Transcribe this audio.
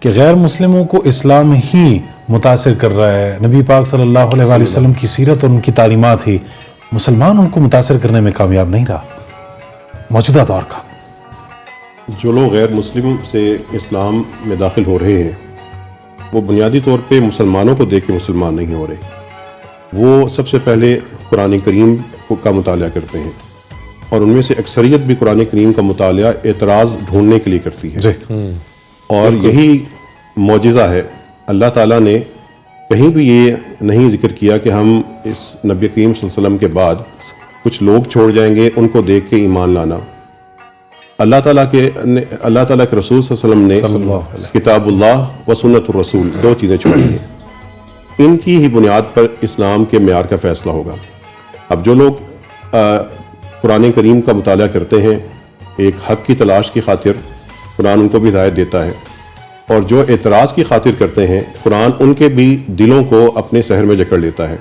کہ غیر مسلموں کو اسلام ہی متاثر کر رہا ہے، نبی پاک صلی اللہ علیہ وآلہ وسلم کی سیرت اور ان کی تعلیمات ہی، مسلمان ان کو متاثر کرنے میں کامیاب نہیں رہا موجودہ دور کا؟ جو لوگ غیر مسلم سے اسلام میں داخل ہو رہے ہیں وہ بنیادی طور پہ مسلمانوں کو دیکھ کے مسلمان نہیں ہو رہے، وہ سب سے پہلے قرآن کریم کا مطالعہ کرتے ہیں، اور ان میں سے اکثریت بھی قرآن کریم کا مطالعہ اعتراض ڈھونڈنے کے لیے کرتی ہے، اور یہی معجزہ ہے۔ اللہ تعالیٰ نے کہیں بھی یہ نہیں ذکر کیا کہ ہم اس نبی کریم صلی اللہ علیہ وسلم کے بعد کچھ لوگ چھوڑ جائیں گے ان کو دیکھ کے ایمان لانا۔ اللہ تعالیٰ کے رسول صلی اللہ علیہ وسلم نے کتاب اللہ و سنت الرسول دو چیزیں چھوڑی ہیں، ان کی ہی بنیاد پر اسلام کے معیار کا فیصلہ ہوگا۔ اب جو لوگ قرآن کریم کا مطالعہ کرتے ہیں ایک حق کی تلاش کی خاطر، قرآن ان کو بھی ہدایت دیتا ہے، اور جو اعتراض کی خاطر کرتے ہیں قرآن ان کے بھی دلوں کو اپنے سحر میں جکڑ لیتا ہے۔